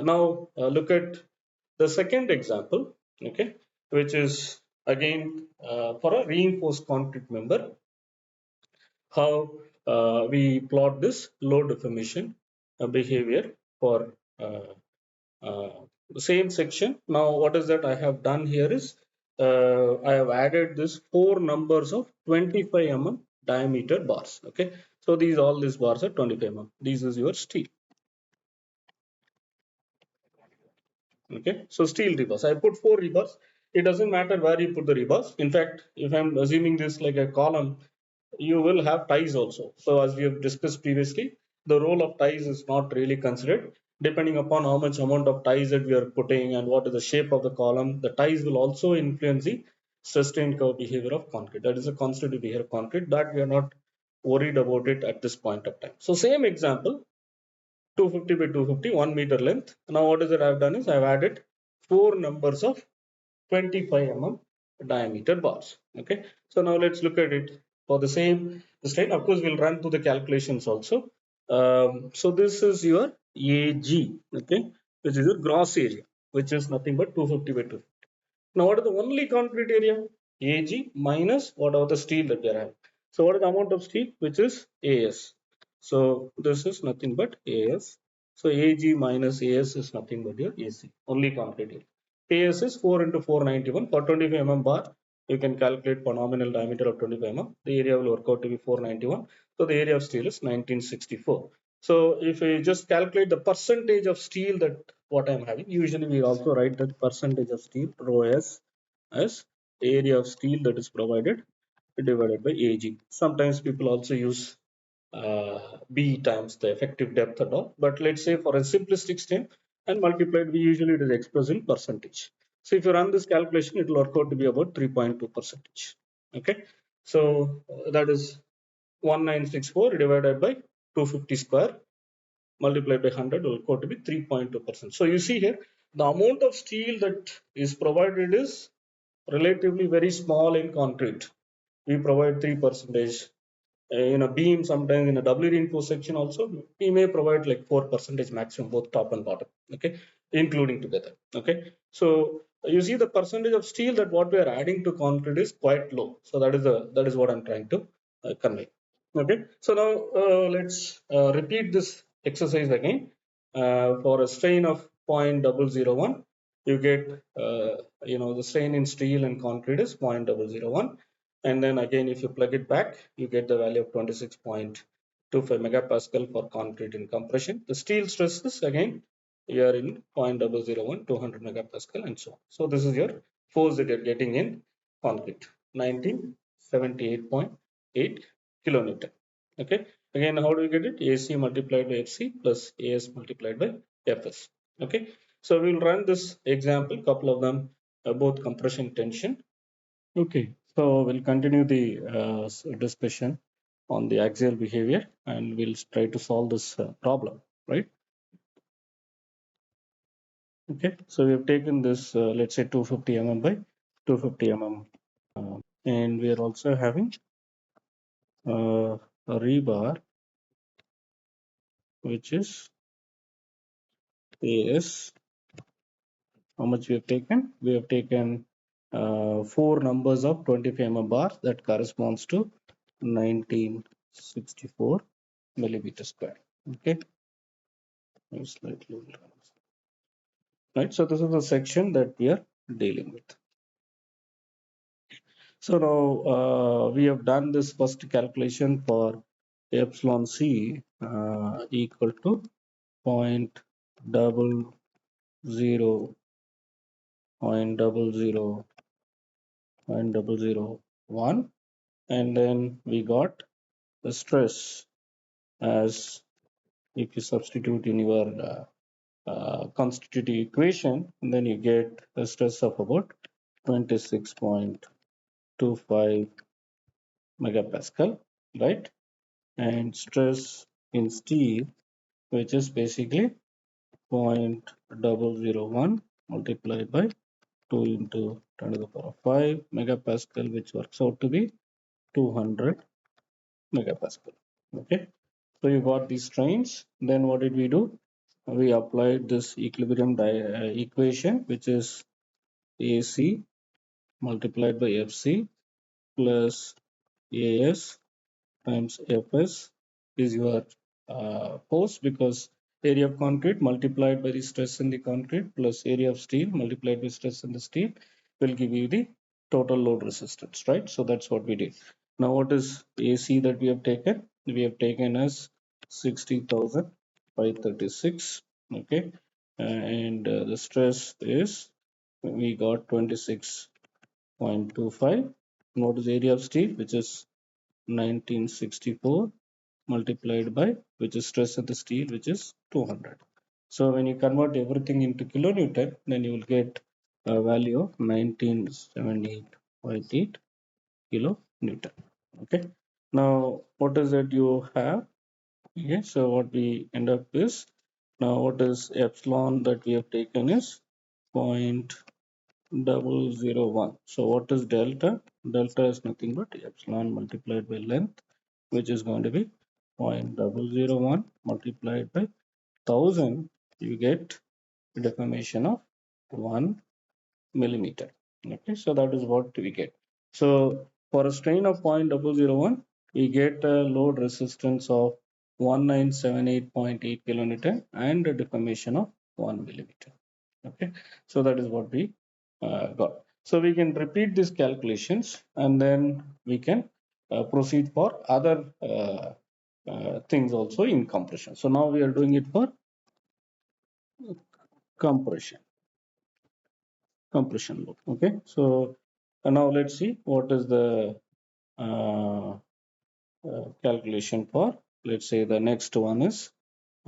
Now look at the second example, okay, which is again for a reinforced concrete member, how we plot this load deformation behavior for uh, uh, the same section. Now, what is that I have done here is I have added this four numbers of 25 diameter bars. Okay, so all these bars are 25 This is your steel. Okay, so steel rebars. I put four rebars. It doesn't matter where you put the rebars. In fact, if I'm assuming this like a column, you will have ties also. So as we have discussed previously, the role of ties is not really considered. Depending upon how much amount of ties that we are putting and what is the shape of the column, the ties will also influence the sustained curve behavior of concrete. That is a constitutive behavior of concrete that we are not worried about it at this point of time. So same example, 250 by 250, 1 meter length. Now what is it I've done is I've added four numbers of 25 diameter bars. Okay, so now let's look at it for the same strain. Of course, we'll run through the calculations also. So this is your AG, okay, which is your gross area, which is nothing but 250 by 250. Now, what is the only concrete area? AG minus whatever the steel that we are having. So, what is the amount of steel? Which is AS. So, this is nothing but AS. So, AG minus AS is nothing but your AC, only concrete area. AS is 4 into 491 for 25 bar. You can calculate for nominal diameter of 25 The area will work out to be 491. So, the area of steel is 1964. So, if we just calculate the percentage of steel that what I'm having, usually we also write that percentage of steel rho S as area of steel that is provided divided by AG. Sometimes people also use B times the effective depth and all, but let's say for a simplistic strain and multiplied, we usually it is expressed in percentage. So if you run this calculation, it will work out to be about 3.2 percentage. Okay, so that is 1964 divided by 250 square multiplied by 100 will go to be 3.2%. So you see here, the amount of steel that is provided is relatively very small in concrete. We provide 3%. In a beam, sometimes in a doubly reinforced section also, we may provide like 4% maximum, both top and bottom, okay, including together, okay. So you see the percentage of steel that what we are adding to concrete is quite low. So that is what I'm trying to convey. Okay, so now let's repeat this exercise again. For a strain of 0.001, you get the strain in steel and concrete is 0.001, and then again if you plug it back, you get the value of 26.25 megapascal for concrete in compression. The steel stresses again here in 0.001, 200 megapascal, and so on. So this is your force that you're getting in concrete, 1978.8 kilonewton. Okay, again how do you get it? AC multiplied by FC plus AS multiplied by FS. Okay, so we'll run this example, couple of them, both compression tension. Okay, so we'll continue the discussion on the axial behavior and we'll try to solve this problem, right? Okay, so we have taken this, let's say 250 by 250 and we are also having a rebar which is AS. How much we have taken? We have taken four numbers of 25 bar that corresponds to 1964 millimeter square. Okay, slightly right. So this is the section that we are dealing with. So now we have done this first calculation for epsilon c equal to 0.001, and then we got the stress as, if you substitute in your constitutive equation, and then you get a stress of about 26.25 megapascal, right? And stress in steel, which is basically 0.001 multiplied by 2 into 10 to the power of 5 megapascal, which works out to be 200 megapascal. Okay, so you got these strains. Then what did we do? we applied this equilibrium equation, which is AC multiplied by FC plus AS times Fs is your force, because area of concrete multiplied by the stress in the concrete plus area of steel multiplied by stress in the steel will give you the total load resistance, right? So that's what we did. Now what is AC that we have taken? We have taken as 60,536, okay, and the stress is, we got 26.25. What is area of steel, which is 1964 multiplied by, which is stress of the steel, which is 200. So when you convert everything into kilonewton, then you will get a value of 1978.8 kilonewton. Okay. Now what is it you have? Okay. So what we end up is, now what is epsilon that we have taken is 0.001. So what is delta? Delta is nothing but epsilon multiplied by length, which is going to be 0.001 multiplied by 1000. You get a deformation of 1 millimeter. Okay, so that is what we get. So for a strain of 0.001, we get a load resistance of 1978.8 kilonewton and a deformation of 1 millimeter. Okay, so that is what we got. So we can repeat these calculations and then we can proceed for other things also in compression. So now we are doing it for compression. Compression load. Okay, so now let's see what is the uh, calculation for, let's say the next one is,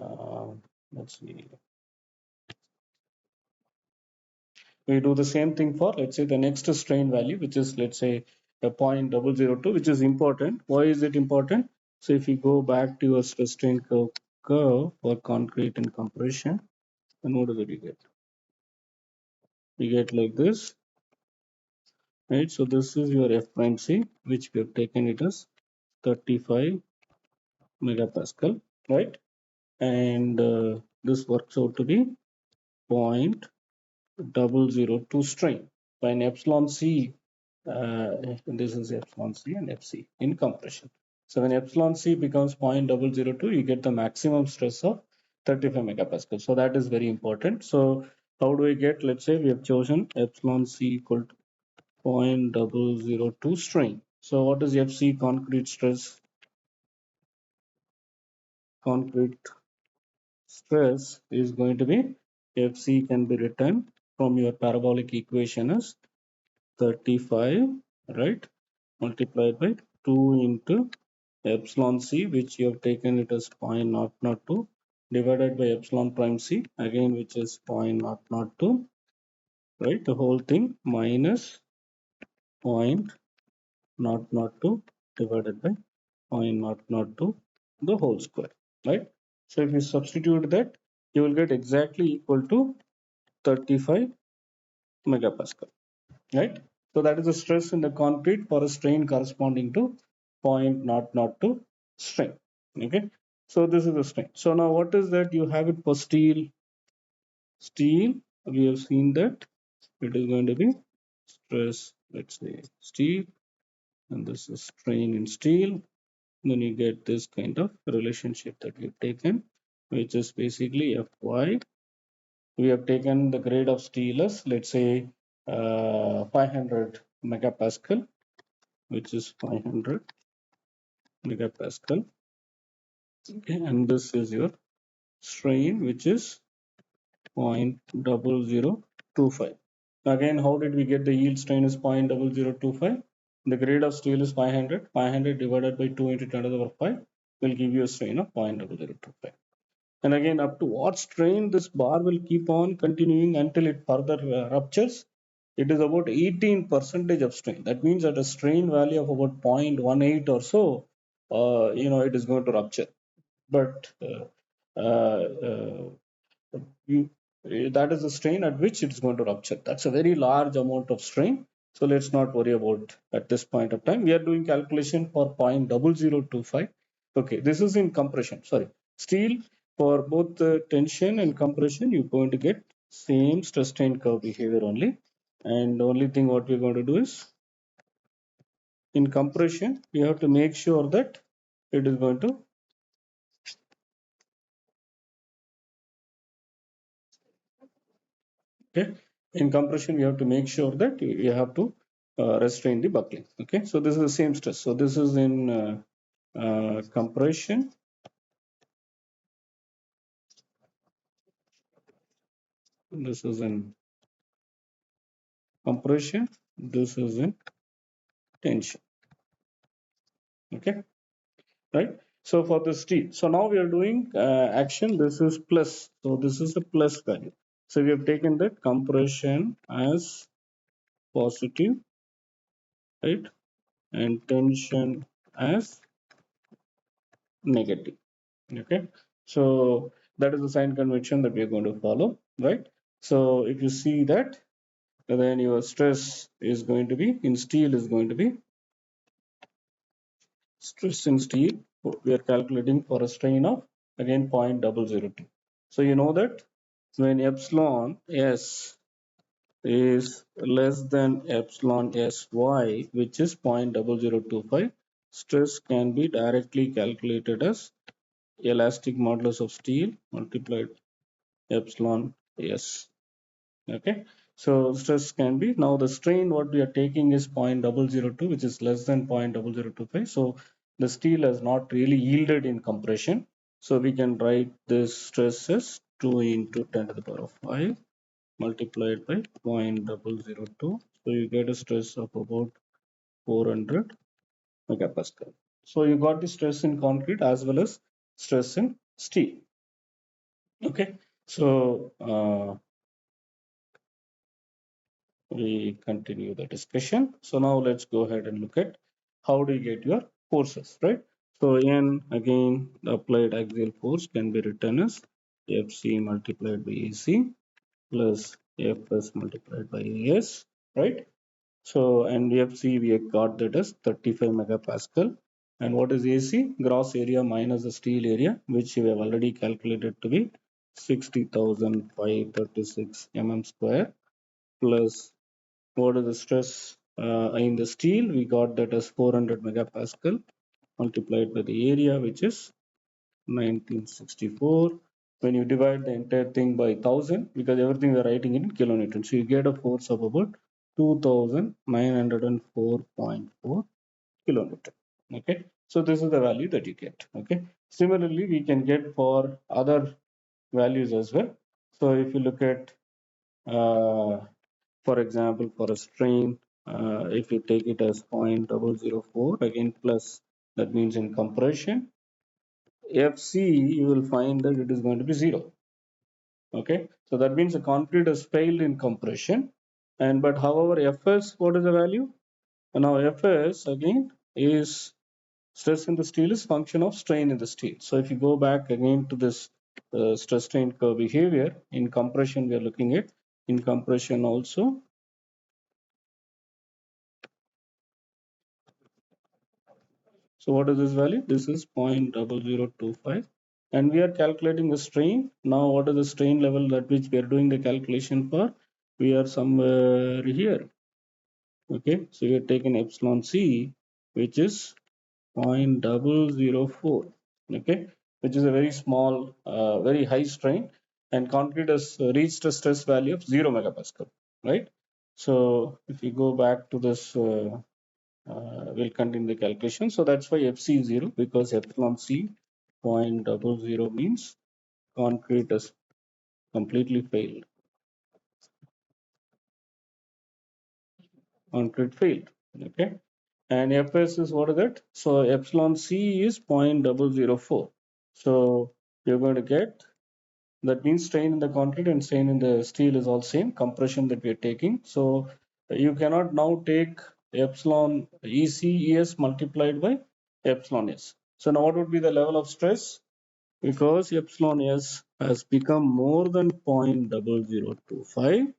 uh, let's see, we do the same thing for, let's say, the next strain value, which is, let's say, a 0.002, which is important. Why is it important? So if you go back to your stress strain curve for concrete and compression, then what do you get? You get like this, right? So this is your F prime C, which we have taken it as 35 megapascal, right? And this works out to be 0.002 strain by an epsilon C. This is epsilon C and FC in compression. So when epsilon C becomes 0.002, you get the maximum stress of 35 megapascal. So that is very important. So how do we get, let's say we have chosen epsilon C equal to 0.002 strain. So what is FC concrete stress? Concrete stress is going to be, FC can be written from your parabolic equation as 35, right, multiplied by 2 into epsilon C, which you have taken it as 0.002, divided by epsilon prime C, again, which is 0.002, right, the whole thing minus 0.002 divided by 0.002 the whole square, right? So if you substitute that, you will get exactly equal to 35 megapascal, right? So that is the stress in the concrete for a strain corresponding to 0.002 strain. Okay, so this is the strain. So now what is that you have it for steel? Steel, we have seen that it is going to be stress, let's say steel, and this is strain in steel. Then you get this kind of relationship that we've taken, which is basically Fy. We have taken the grade of steel as, let's say, 500 megapascal, which is 500 megapascal. Okay, and this is your strain, which is 0.0025. Again, how did we get the yield strain is 0.0025? The grade of steel is 500. 500 divided by 2 into 10 to the power 5 will give you a strain of 0.0025. And again, up to what strain this bar will keep on continuing until it further ruptures? It is about 18% of strain. That means at a strain value of about 0.18 or so, it is going to rupture. But that is the strain at which it is going to rupture. That's a very large amount of strain. So let's not worry about at this point of time. We are doing calculation for 0.0025. Okay, this is in compression. Sorry, steel for both the tension and compression, you're going to get same stress strain curve behavior only. And the only thing what we're going to do is in compression, you have to make sure that it is going to, okay, in compression, we have to make sure that you have to restrain the buckling. Okay, so this is the same stress. So this is in compression. This is in compression. This is in tension. Okay, right? So for the steel, so now we are doing action. This is plus. So this is the plus value. So we have taken that compression as positive, right? And tension as negative. Okay, so that is the sign convention that we are going to follow, right? So if you see that, then your stress is going to be in steel is going to be stress in steel. We are calculating for a strain of again 0.002. So you know that when epsilon s is less than epsilon sy, which is 0.0025, stress can be directly calculated as elastic modulus of steel multiplied epsilon s. Okay, so stress can be, now the strain what we are taking is 0.002, which is less than 0.0025. So the steel has not really yielded in compression. So we can write this stress as 2 into 10 to the power of 5 multiplied by 0.002. So you get a stress of about 400 megapascal. So you got the stress in concrete as well as stress in steel. Okay, so we continue the discussion. So now let's go ahead and look at how do you get your forces, right? So N, again, the applied axial force can be written as Fc multiplied by AC plus Fs multiplied by AS, right? So, and Fc we have got that as 35 megapascal. And what is AC? Gross area minus the steel area, which we have already calculated to be 60,536 mm square, plus what is the stress in the steel? We got that as 400 megapascal multiplied by the area, which is 1964. When you divide the entire thing by 1000, because everything we're writing in kilonewton, so you get a force of about 2904.4 kilonewton. Okay, so this is the value that you get. Okay, similarly, we can get for other values as well. So if you look at for example, for a strain, if you take it as 0.004, again plus, that means in compression, Fc, you will find that it is going to be 0. Okay, so that means the concrete has failed in compression. And but however, Fs, what is the value? And now Fs again is stress in the steel is function of strain in the steel. So if you go back again to this stress strain curve behavior, in compression we are looking at, in compression also, so what is this value? This is 0.0025. And we are calculating the strain. Now what is the strain level at which we are doing the calculation for? We are somewhere here. Okay, so we are taking epsilon c, which is 0.004. Okay, which is a very small, very high strain. And concrete has reached a stress value of 0 megapascal, right? So if you go back to this we'll continue the calculation. So that's why Fc is 0, because epsilon c 0.00 means concrete has completely failed. Concrete failed. Okay. And Fs is what is that? So epsilon c is 0.004. So you're going to get, that means strain in the concrete and strain in the steel is all same compression that we are taking. So you cannot now take epsilon EC multiplied by epsilon S. So now what would be the level of stress? Because epsilon S has become more than 0.0025,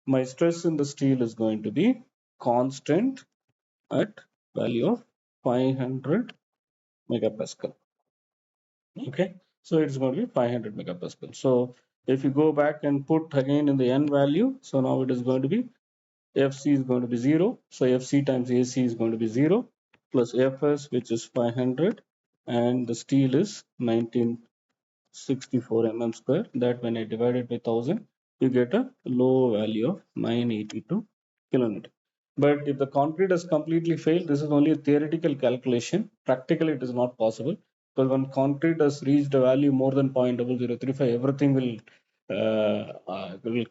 my stress in the steel is going to be constant at value of 500 megapascal. Okay, So it's going to be 500 megapascal. So if you go back and put again in the n value, so now it is going to be Fc is going to be 0. So Fc times Ac is going to be 0 plus Fs, which is 500, and the steel is 1964 mm square. That when I divide it by 1000, you get a low value of 982 kilonewton. But if the concrete has completely failed, this is only a theoretical calculation. Practically, it is not possible, because when concrete has reached a value more than 0.0035, everything will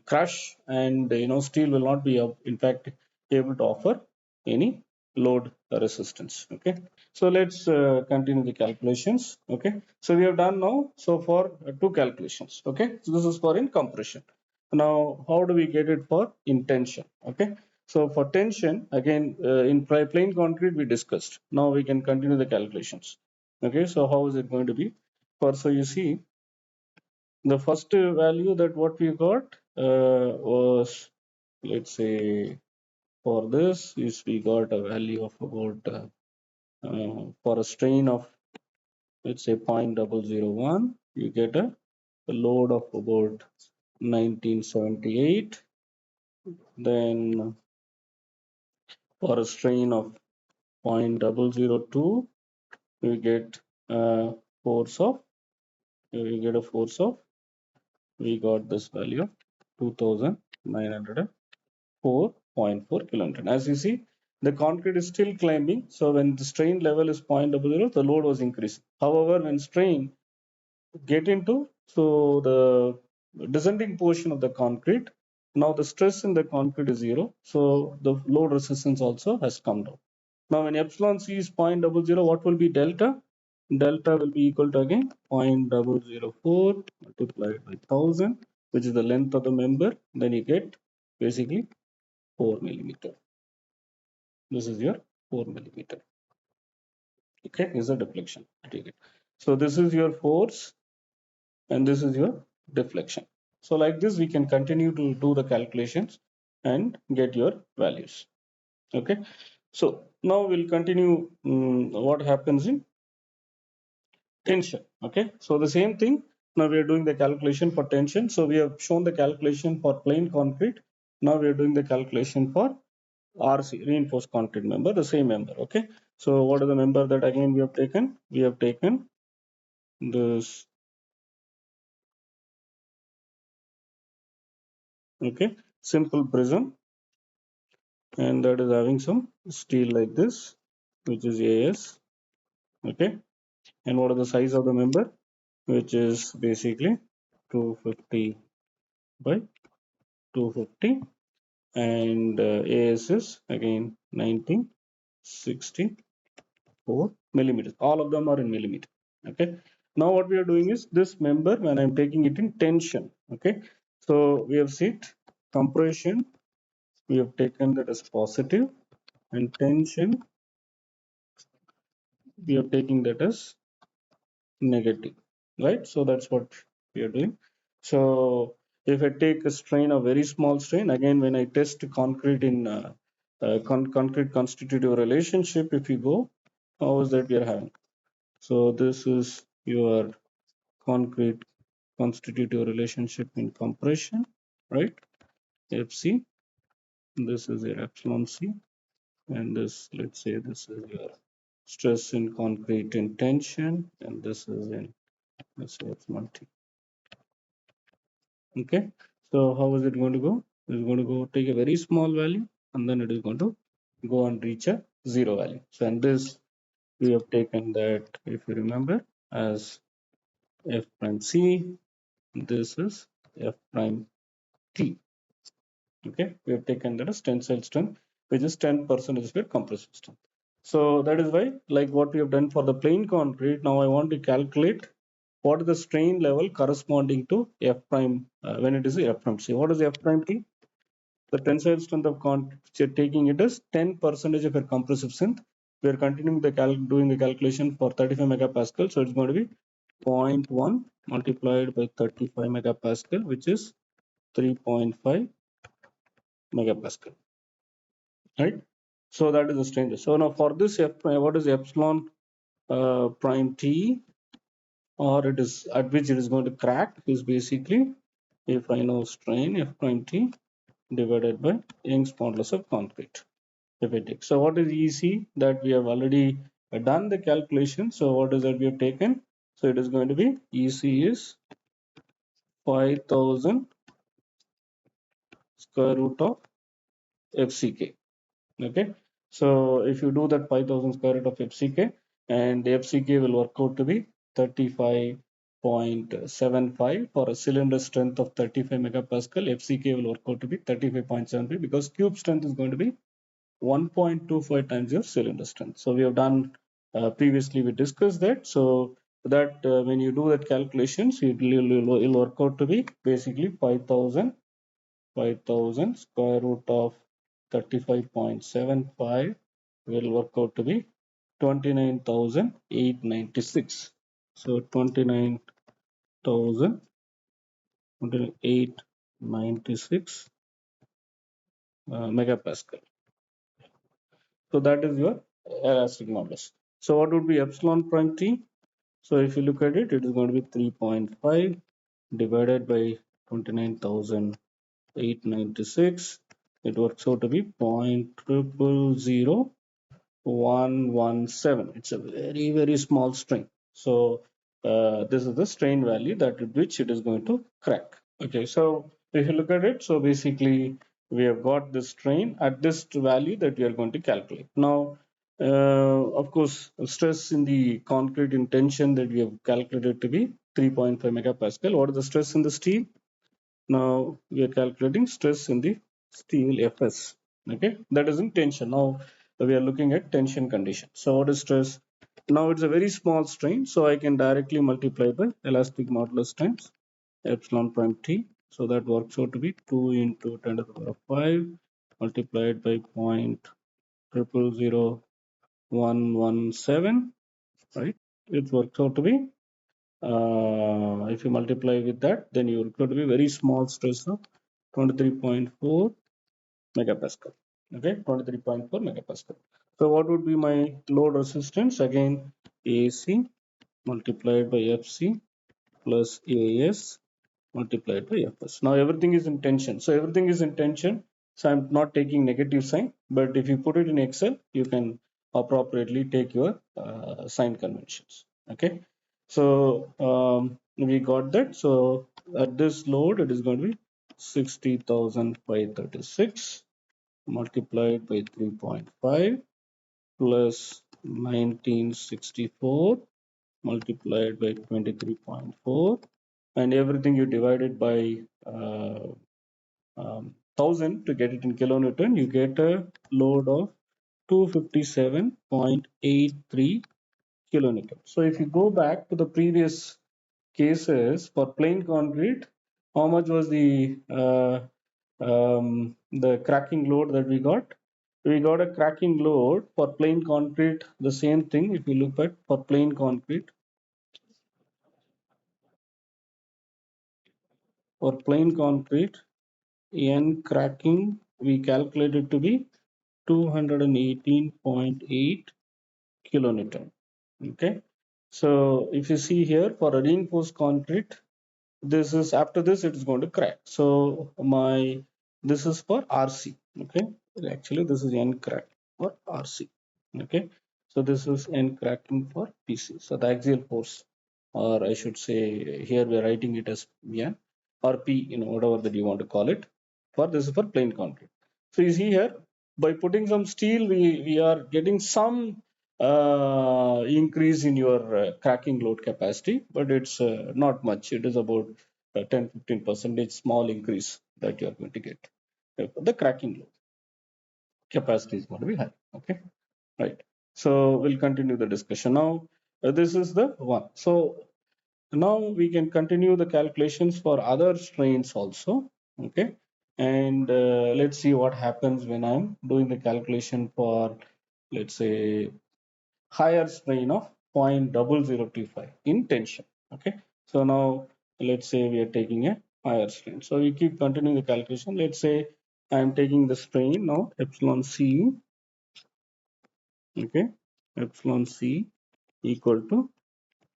crush, and steel will not be in fact able to offer any load resistance. Okay, so let's continue the calculations. Okay, so we have done now so far two calculations. Okay, so this is for in compression. Now how do we get it for in tension? Okay, so for tension, again, in plain concrete we discussed. Now we can continue the calculations. Okay, so how is it going to be? So you see, the first value that what we got was, let's say, for this is we got a value of about for a strain of, let's say, 0.001, you get a load of about 1978. Then for a strain of 0.002, we get a force of, we get a force of, we got this value of 2904.4 kilonewton. As you see, the concrete is still climbing. So when the strain level is 0.00, the load was increasing. However, when strain get into, so the descending portion of the concrete, now the stress in the concrete is 0. So the load resistance also has come down. Now when epsilon c is 0.00, what will be delta? Delta will be equal to again 0.004 multiplied by 1000, which is the length of the member. Then you get basically 4 millimeter. This is your 4 millimeter. Okay, is a deflection. So this is your force, and this is your deflection. So like this, we can continue to do the calculations and get your values. Okay, so now we'll continue what happens in tension. Okay, so the same thing. Now we are doing the calculation for tension. So we have shown the calculation for plain concrete. Now we are doing the calculation for RC, reinforced concrete member, the same member. Okay, so what is the member that again we have taken? We have taken this. Okay, simple prism, and that is having some steel like this, which is AS. Okay, and what is the size of the member? Which is basically 250 by 250, and AS is again 1964 millimeters. All of them are in millimeter. Okay, now what we are doing is this member, when I'm taking it in tension. Okay, so we have seen compression, we have taken that as positive, and tension we are taking that as negative, right? So that's what we are doing. So if I take a strain, a very small strain, again, when I test concrete in concrete constitutive relationship, if you go, how is that we are having? So this is your concrete constitutive relationship in compression, right? Fc, this is your epsilon c, and this, let's say, this is your stress in concrete in tension, and this is in, let's say, epsilon t. Okay, so how is it going to go? It's going to go take a very small value, and then it is going to go and reach a zero value. So and this we have taken that, if you remember, as f prime c. This is f prime t. Okay, we have taken that as tensile strength, which is 10% of your compressive strength. So that is why, like what we have done for the plain concrete, now I want to calculate what is the strain level corresponding to f prime when it is f prime c. What is f prime t? The tensile strength of concrete, you're taking it as 10% of your compressive strength. We are continuing the doing the calculation for 35 megapascal, so it's going to be 0.1 multiplied by 35 megapascal, which is 3.5 megapascal, right? So that is the strain. So now for this f prime, what is epsilon prime t? or it is at which it is going to crack is basically if I know strain F prime T divided by Young's modulus of concrete. So what is EC that we have already done the calculation. So what is that we have taken? So it is going to be EC is 5000 square root of FCK. Okay. So if you do that 5000 square root of FCK, and the FCK will work out to be 35.75 for a cylinder strength of 35 megapascal. FCK will work out to be 35.75 because cube strength is going to be 1.25 times your cylinder strength. So we have done previously we discussed that. So that when you do that calculations, it will work out to be basically 5000 square root of 35.75 will work out to be 29,896. So 29,896 megapascal. So that is your elastic modulus. So what would be epsilon prime T? So if you look at it, it is going to be 3.5 divided by 29,896. It works out to be 0.000117. It's a very, very small strain. So this is the strain value that at which it is going to crack. Okay, so if you look at it, so basically we have got the strain at this value that we are going to calculate. Now, of course, stress in the concrete in tension that we have calculated to be 3.5 megapascal. What is the stress in the steel? Now we are calculating stress in the steel Fs. Okay, that is in tension. Now we are looking at tension condition. So what is stress? Now it's a very small strain, so I can directly multiply by elastic modulus times epsilon prime T. So that works out to be 2 into 10 to the power of 5 multiplied by 0.000117. Right? It works out to be if you multiply with that, then you will be very small stress of 23.4 megapascal. Okay, 23.4 megapascal. So what would be my load resistance? Again, AC multiplied by FC plus AS multiplied by Fs. Now everything is in tension. So everything is in tension. So I'm not taking negative sign, but if you put it in Excel, you can appropriately take your sign conventions. Okay. So we got that. So at this load, it is going to be 60,536 multiplied by 3.5 plus 1964 multiplied by 23.4, and everything you divide it by 1000 to get it in kilonewton, you get a load of 257.83 kilonewton. So if you go back to the previous cases for plain concrete, how much was the cracking load that we got? We got a cracking load for plain concrete, the same thing. If you look at for plain concrete, N cracking we calculated to be 218.8 kilonewton. Okay, so if you see here for a reinforced concrete, this is after this it is going to crack. So this is for RC. Okay, actually this is N crack for RC. Okay, so this is N cracking for PC. So the axial force, or I should say here we are writing it as N or P, whatever that you want to call it. For this is for plain concrete. So you see here by putting some steel, we are getting some increase in your cracking load capacity, but it's not much. It is about 10-15% small increase that you are going to get. The cracking load capacity is going to be high. Okay, right. So we'll continue the discussion now. This is the one. So now we can continue the calculations for other strains also. Okay, and let's see what happens when I'm doing the calculation for, let's say, higher strain of 0.0025 in tension. Okay, so now let's say we are taking a higher strain. So we keep continuing the calculation. Let's say I'm taking the strain now epsilon c. Okay, epsilon c equal to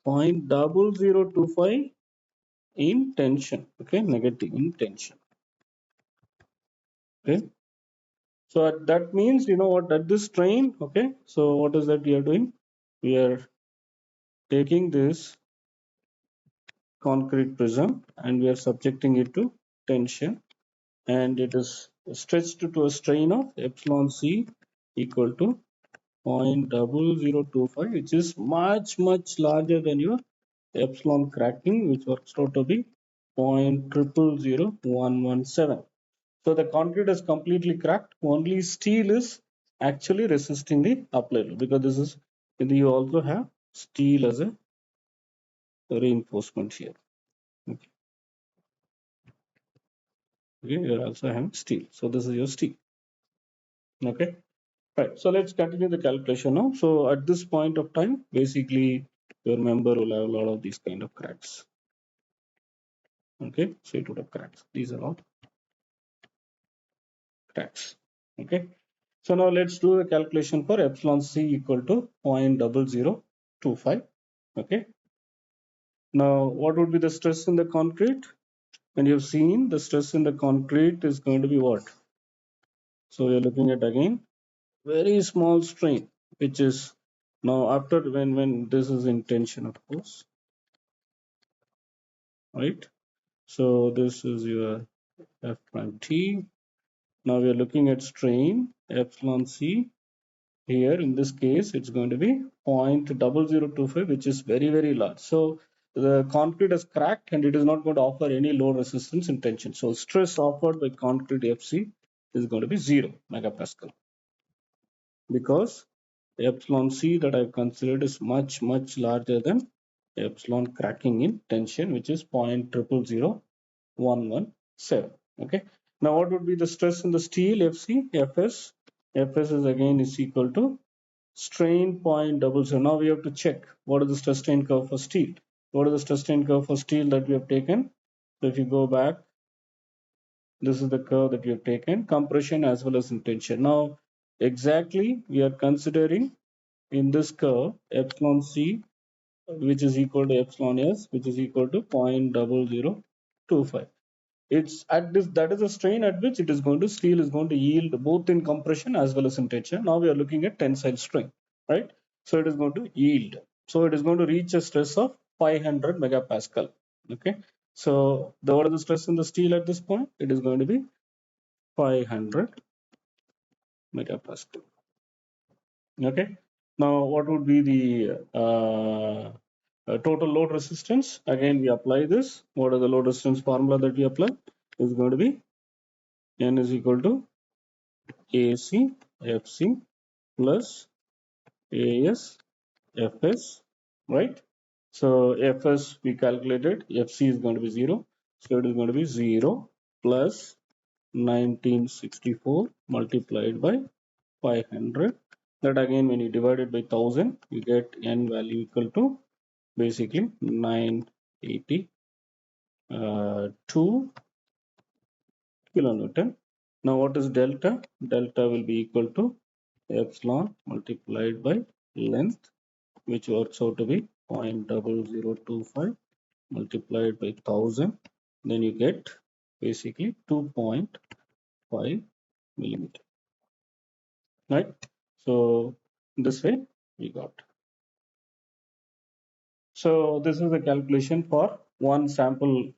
0.0025 in tension. Okay, negative in tension. Okay, so that means, you know what, at this strain, okay, so what is that we are doing? We are taking this concrete prism and we are subjecting it to tension, and it is stretched to a strain of epsilon c equal to 0.0025, which is much larger than your epsilon cracking, which works out to be 0.000117. So the concrete is completely cracked. Only steel is actually resisting the applied load, because this is, you also have steel as a reinforcement here. Okay, you also have steel. So this is your steel. Okay, right. So let's continue the calculation now. So at this point of time, basically your member will have a lot of these kind of cracks. Okay, so it would have cracks. These are all cracks. Okay, so now let's do the calculation for epsilon c equal to 0.0025. Okay, now what would be the stress in the concrete? And you've seen the stress in the concrete is going to be what? So we're looking at again very small strain, which is now after when this is in tension, of course, right? So this is your f prime t. Now we are looking at strain epsilon c. Here in this case, it's going to be 0.0025, which is very large. So the concrete is cracked and it is not going to offer any load resistance in tension. So stress offered by concrete FC is going to be 0 megapascal, because epsilon c that I've considered is much larger than epsilon cracking in tension, which is 0.000117. Okay. Now what would be the stress in the steel FC? Fs is again is equal to strain point double zero. Now we have to check what is the stress strain curve for steel. What is the stress strain curve for steel that we have taken? So if you go back, this is the curve that we have taken, compression as well as in tension. Now exactly we are considering in this curve epsilon c, which is equal to epsilon s, which is equal to 0.0025. It's at this, that is the strain at which it is going to, steel is going to yield both in compression as well as in tension. Now we are looking at tensile strain, right? So it is going to yield. So it is going to reach a stress of 500 megapascal. Okay. So what is the stress in the steel at this point? It is going to be 500 megapascal. Okay. Now what would be the total load resistance? Again, we apply this. What is the load resistance formula that we apply? Is going to be N is equal to AC FC plus AS FS, right? So FS we calculated, FC is going to be 0. So it is going to be 0 plus 1964 multiplied by 500. That again, when you divide it by 1000, you get N value equal to basically 982 kilonewton. Now what is delta? Delta will be equal to epsilon multiplied by length, which works out to be 0.0025 multiplied by 1000. Then you get basically 2.5 millimeter, right? So this way we got. So this is the calculation for one sample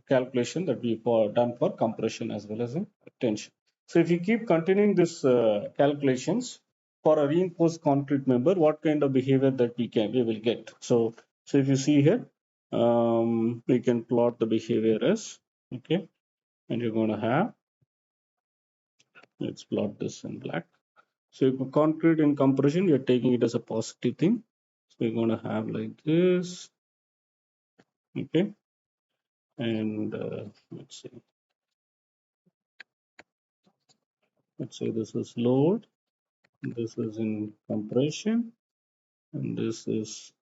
calculation that we done for compression as well as in tension. So if you keep continuing this calculations for a reinforced concrete member, what kind of behavior that we will get. So if you see here, we can plot the behavior as, okay, and you're going to have, let's plot this in black. So if concrete in compression, we are taking it as a positive thing. So we're going to have like this, okay, and let's say this is load, this is in compression, and this is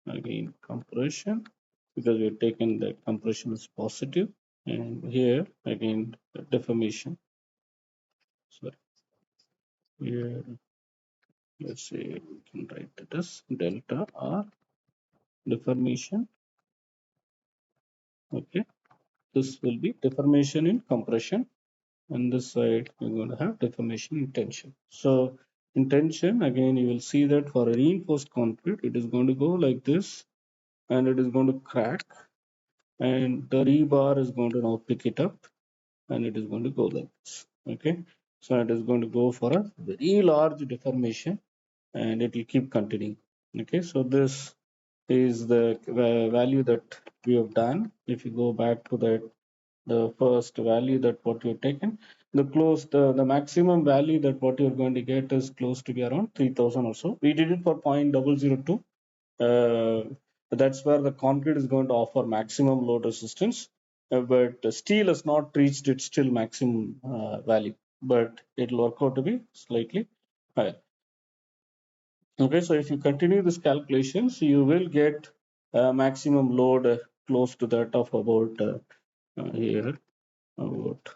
again compression, because we have taken that compression is positive, and here again deformation. Sorry, here let's say we can write it as delta R deformation. Okay, this will be deformation in compression, and this side you're going to have deformation in tension. So in tension, again, you will see that for a reinforced concrete, it is going to go like this, and it is going to crack, and the rebar is going to now pick it up, and it is going to go like this. Okay, so it is going to go for a very large deformation, and it will keep continuing. Okay, so this is the value that we have done. If you go back to the first value that what you've taken, the maximum value that what you're going to get is close to be around 3000 or so. We did it for 0.002. That's where the concrete is going to offer maximum load resistance, but the steel has not reached its still maximum value, but it will work out to be slightly higher. Okay, so if you continue this calculations, you will get maximum load close to that of about here about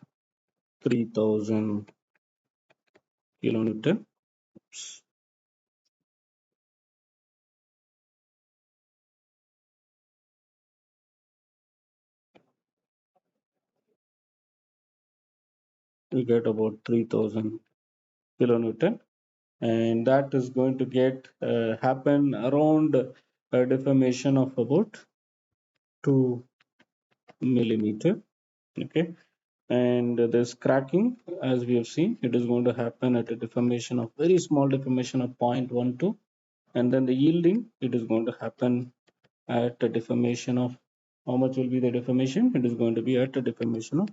3000 kilonewton. You get about 3000 kilonewton, and that is going to get happen around a deformation of about 2 millimeter. Okay, and this cracking, as we have seen, it is going to happen at a deformation of very small deformation of 0.12, and then the yielding, it is going to happen at a deformation of, how much will be the deformation? It is going to be at a deformation of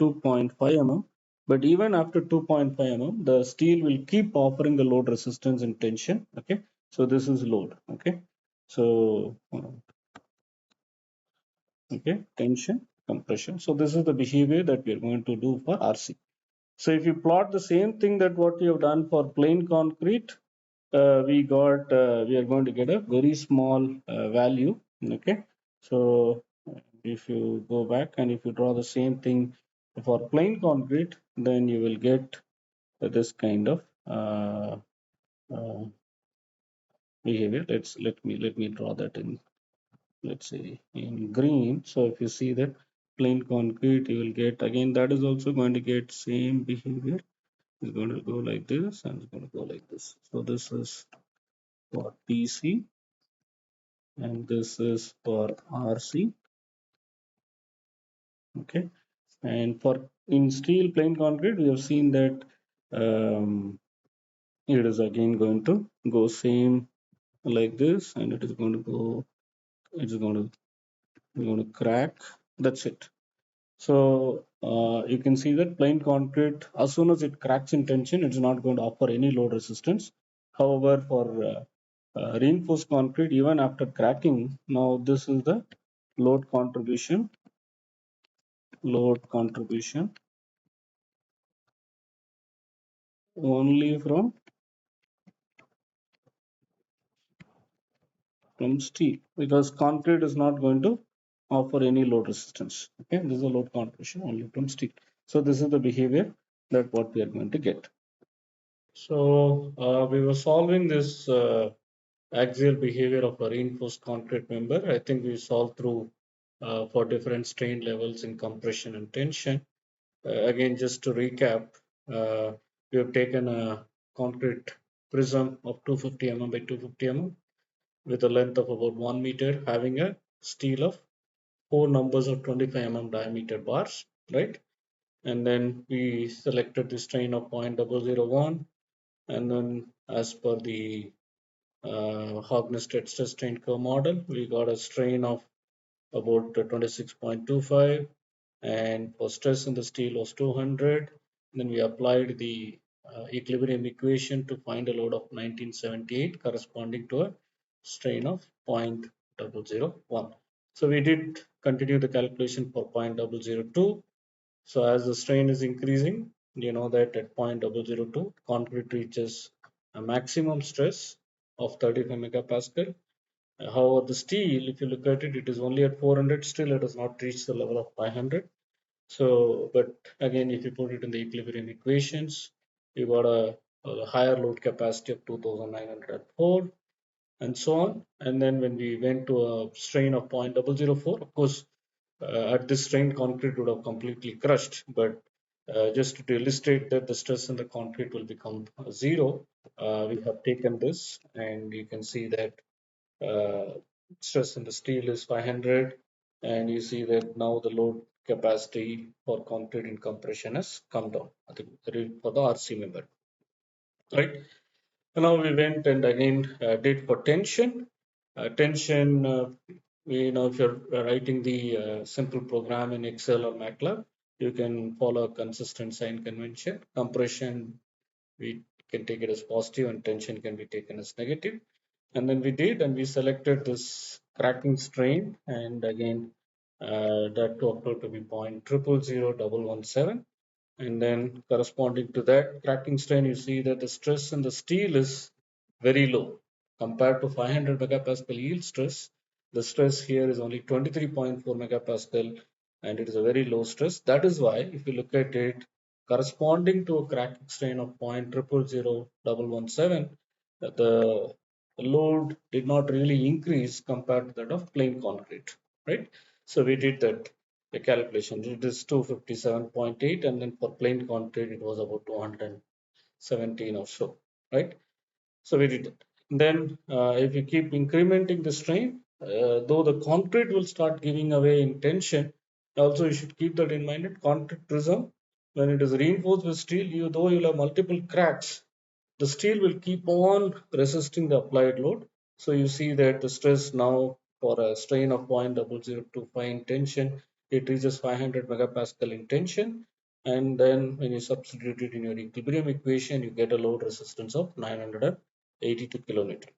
2.5 mm. But even after 2.5 mm, the steel will keep offering the load resistance and tension. Okay, so this is load. Okay, so okay, tension, compression. So this is the behavior that we are going to do for RC. So if you plot the same thing that what you have done for plain concrete, we are going to get a very small value. Okay, so if you go back and if you draw the same thing for plain concrete, then you will get this kind of uh, behavior. Let me draw that in, let's say, in green. So if you see that plain concrete, you will get, again, that is also going to get same behavior. It's going to go like this, and it's going to go like this. So this is for PC, and this is for RC. Okay, and for in steel plain concrete, we have seen that it is again going to go same like this, and it is going to go, it's going to crack. That's it. So you can see that plain concrete, as soon as it cracks in tension, it's not going to offer any load resistance. However, for reinforced concrete, even after cracking, now this is the load contribution only from steel, because concrete is not going to offer any load resistance. Okay, this is a load contribution only from steel. So this is the behavior that what we are going to get. So we were solving this axial behavior of a reinforced concrete member. I think we solved through for different strain levels in compression and tension. Again, just to recap, we have taken a concrete prism of 250 mm by 250 mm with a length of about 1 meter, having a steel of four numbers of 25 mm diameter bars, right? And then we selected the strain of 0.001, and then as per the Hognestead strain curve model, we got a strain of about 26.25, and for stress in the steel was 200. Then we applied the equilibrium equation to find a load of 1978 corresponding to a strain of 0.001. So we did continue the calculation for 0.002. So as the strain is increasing, you know that at 0.002, concrete reaches a maximum stress of 35 megapascal. However, the steel, if you look at it, it is only at 400. Still, it has not reached the level of 500. So, but again, if you put it in the equilibrium equations, you got a the higher load capacity of 2904 and so on. And then when we went to a strain of 0.004, of course, at this strain, concrete would have completely crushed. But just to illustrate that the stress in the concrete will become zero, we have taken this, and you can see that uh, stress in the steel is 500, and you see that now the load capacity for concrete in compression has come down, I think, for the RC member, right? So now we went and again did for tension. Tension, if you're writing the simple program in Excel or MATLAB, you can follow a consistent sign convention. Compression, we can take it as positive, and tension can be taken as negative. And then we did, and we selected this cracking strain, and again, that worked out to be 0.000117. And then corresponding to that cracking strain, you see that the stress in the steel is very low compared to 500 megapascal yield stress. The stress here is only 23.4 megapascal, and it is a very low stress. That is why, if you look at it, corresponding to a cracking strain of 0.000117, the load did not really increase compared to that of plain concrete, right? So we did that the calculation. It is 257.8, and then for plain concrete it was about 217 or so, right? So we did it. Then if you keep incrementing the strain, though the concrete will start giving away in tension, also you should keep that in mind. That concrete prism, when it is reinforced with steel, though you'll have multiple cracks, the steel will keep on resisting the applied load. So you see that the stress now for a strain of 0.0025 in tension, it reaches 500 megapascal in tension. And then when you substitute it in your equilibrium equation, you get a load resistance of 982 kilonewton.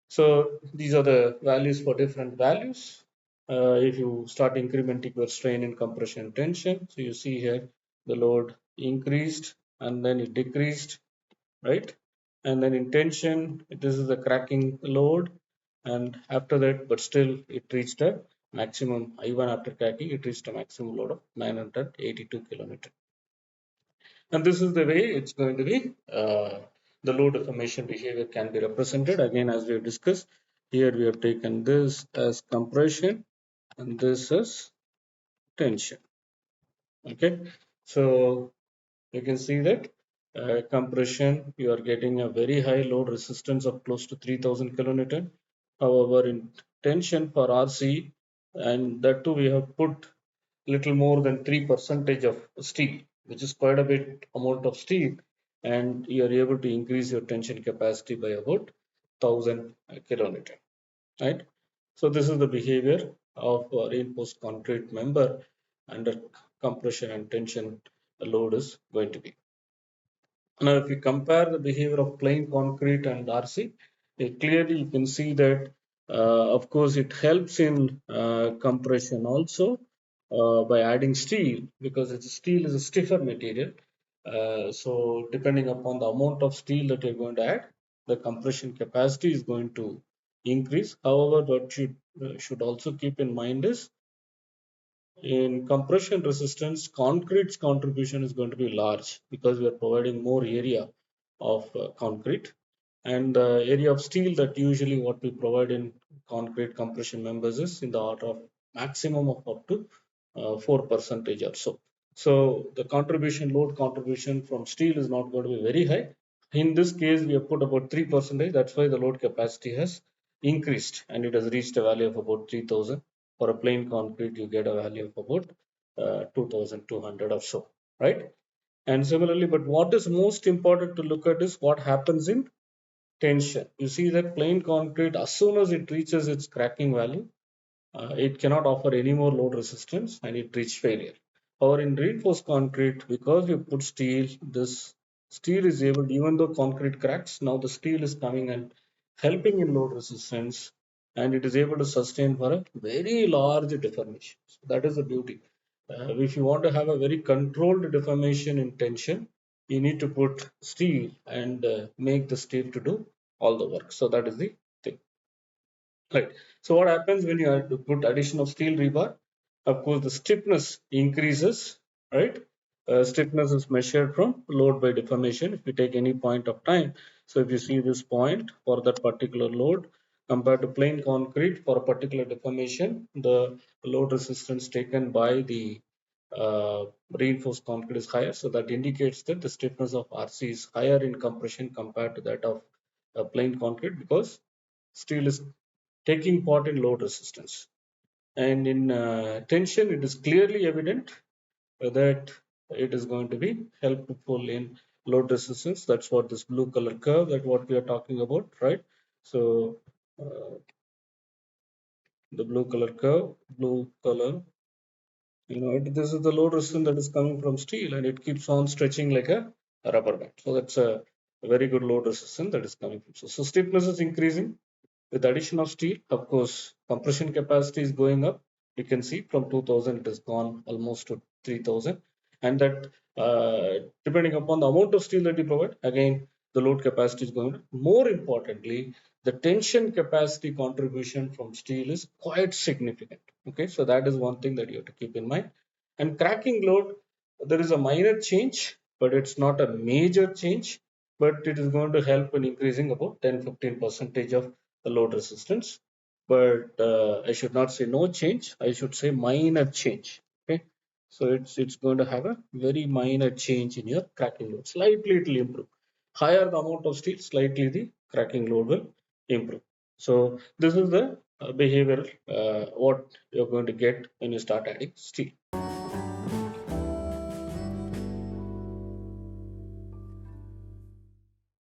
So these are the values for different values. If you start incrementing your strain in compression tension, so you see here the load increased and then it decreased, right? And then in tension, this is the cracking load, and after that, but still it reached a maximum, even after cracking, it reached a maximum load of 982 kilonewton. And this is the way it's going to be. The load deformation behavior can be represented. Again, as we have discussed, here we have taken this as compression and this as tension. Okay, so you can see that compression, you are getting a very high load resistance of close to 3000 kilonewton. However, in tension for RC, and that too we have put little more than 3% of steel, which is quite a bit amount of steel, and you are able to increase your tension capacity by about 1000 kilonewton, right? So this is the behavior of a reinforced concrete member under compression and tension load is going to be. Now, if you compare the behavior of plain concrete and RC, clearly you can see that, of course, it helps in compression also by adding steel, because steel is a stiffer material. So, depending upon the amount of steel that you're going to add, the compression capacity is going to increase. However, what you should also keep in mind is, in compression resistance, concrete's contribution is going to be large because we are providing more area of concrete, and the area of steel that usually what we provide in concrete compression members is in the order of maximum of up to 4% or so. So the load contribution from steel is not going to be very high. In this case, we have put about 3%. That's why the load capacity has increased and it has reached a value of about 3000. For a plain concrete, you get a value of about 2200 or so, right? And similarly, but what is most important to look at is what happens in tension. You see that plain concrete, as soon as it reaches its cracking value, it cannot offer any more load resistance and it reaches failure. Or in reinforced concrete, because you put steel, this steel is able, even though concrete cracks, now the steel is coming and helping in load resistance, and it is able to sustain for a very large deformation. So that is the beauty. If you want to have a very controlled deformation in tension, you need to put steel and make the steel to do all the work. So that is the thing. Right. So what happens when you put addition of steel rebar? Of course, the stiffness increases, right? Stiffness is measured from load by deformation. If you take any point of time, so if you see this point for that particular load compared to plain concrete for a particular deformation, the load resistance taken by the reinforced concrete is higher. So that indicates that the stiffness of RC is higher in compression compared to that of plain concrete, because steel is taking part in load resistance. And in tension, it is clearly evident that it is going to be helpful in load resistance. That's what this blue color curve, that what we are talking about, right? So the blue color curve, blue color, this is the load resistance that is coming from steel, and it keeps on stretching like a rubber band. So that's a very good load resistance that is coming from. So stiffness is increasing with the addition of steel. Of course, compression capacity is going up. You can see from 2000 it has gone almost to 3000, and that depending upon the amount of steel that you provide, again the load capacity is going up. More importantly, the tension capacity contribution from steel is quite significant. Okay, so that is one thing that you have to keep in mind. And cracking load, there is a minor change, but it's not a major change, but it is going to help in increasing about 10-15 percentage of the load resistance. But I should not say no change, I should say minor change. Okay, so it's going to have a very minor change in your cracking load. Slightly it will improve. Higher the amount of steel, slightly the cracking load will improve. So this is the behavior what you're going to get when you start adding steel.